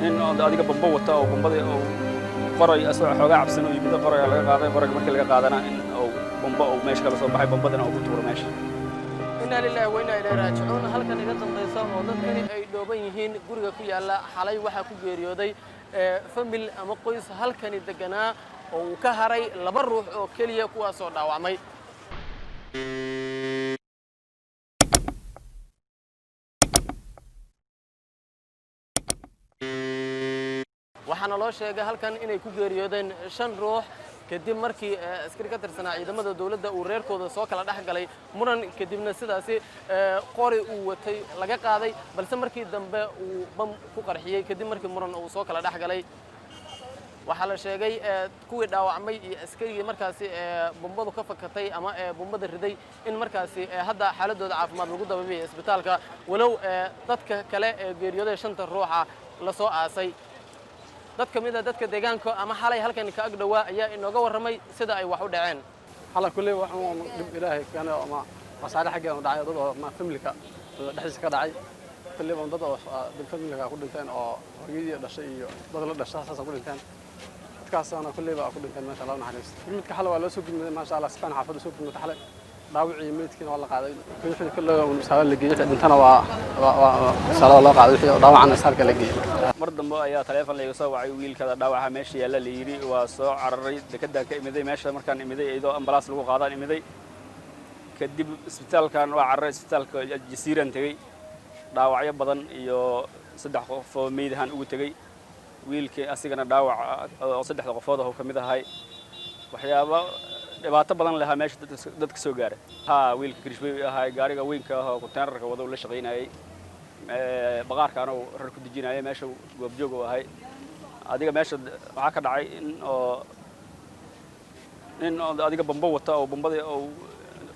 in adiga bambo wata oo bambada oo qoray asoo xoogaa cabsan oo yimid qoray laga qaaday qorayga markii laga qaadana in oo bambo oo meesha kala soo baxay bambadana oo ku tuuro meesha. inna lillahi wa inna ilayhi raaji'uun. halkan iga dambaysa oo dadkani ay dhooban yihiin guriga ku yaala xalay waxa ku geeriyooday famil ama qoys halkani deganaa oo uu ka haray 2 ruux oo kaliya kuwaas oo dhaawacmay. waxaana loo sheegay halkan inay ku geeriyoodeen 5 ruux kadib markii askari ka tirsanaa ciidamada dawladda uu reerkooda soo kala dhex galay muran kadibna sidaasi qori uu watay laga qaaday balse markii dambe uu bam ku qarxiyay kadib markii muran uu soo kala dhex galay. waxaa la sheegay kuwii dhaawacmay iyo askarigii markaasi bombadu ka fakatay ama bombada riday in markaasi hadda xaaladooda caafimaad lagu dabaabiyay isbitaalka walow dadka kale ee geeriyooday 5 ruuxa la soo aasay. dad kamid ah dadka deegaanka ama xalay halkan ka ag dhawaa ayaa inooga warramay sida ay wax u dhaceen. xalay kulay waxaan dib ilaahay kana ama masaariix xagga u dhacay dad oo ma familka dhaxdiisa ka dhacay kulay baan dad oo familka ku dhinteen oo hooyadii dhashay iyo dad la dhashay saas ku dhinteen dadkaasna kulay baa ku dhinteen ma sha Allah naxariis midka xalay waa loo soo gudbiyay ma sha Allah sifan xaafada soo gudbiyay xalay dhaawacii meedkiina waa la qaaday wixii kulay oo saal la geeyay dhintana waa saal la qaaday wixii dhaawacana saalka la geeyay. mar dambe ayaa taleefan la iga soo wacay wiilkada dhaawaca meesha yaala la yiri waa soo cararay dekedda ka imiday meesha markaan imiday iyadoo ambalaas lagu qaadaan imiday kadib isbitaalkan waa cararay isbitaalka Jasiiran tagay dhaawacyo badan iyo 3 qof oo meedahan ugu tagay wiilkii asigana dhaawac oo 3 qofood oo kamid ahay waxyaabo dhibaato badan leh meesha dadka soo gaaray wiilka Krishbey ahay gaariga weynka ah oo konteenarka wada la shaqeynayay baqaarkaan oo rar ku dejinayay meesha goob joog oo ahay adiga meesha waxa ka dhacay in adiga bambo wata oo bambada oo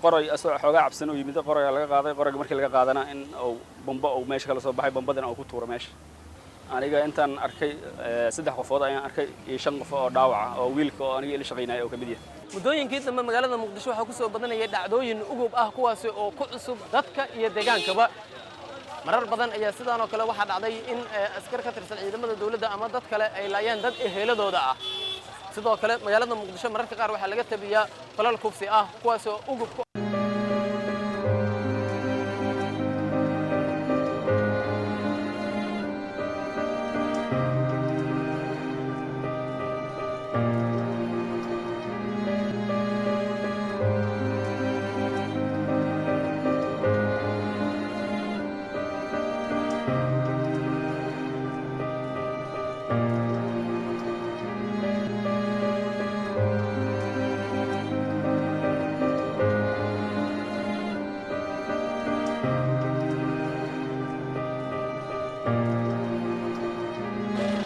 qoray asoo xoogaa cabsan oo yimid qoray laga qaaday qorayga markii laga qaadana in oo bambo oo meesha kala soo baxay bambadana oo ku tuuro meesha. aniga intaan arkay 3 qofood ayaan arkay iyo 5 qof oo dhaawac oo wiilka oo aniga la shaqeynayay oo kamid yahay. muddooyinkii dambe magaalada Muqdisho waxa ku soo badanayay dhacdooyin ugub ah kuwaas oo ku cusub dadka iyo deegaankaba. marar badan ayaa sidaan oo kale waxa dhacday in askar ka tirsan ciidamada dawladda ama dad kale ay laayaan dad eheladooda ah. sidoo kale magaalada Muqdisho mararka qaar waxa laga tabiyaa falal kufsi ah kuwaas oo ugub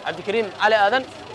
عبد الكريم علي آذن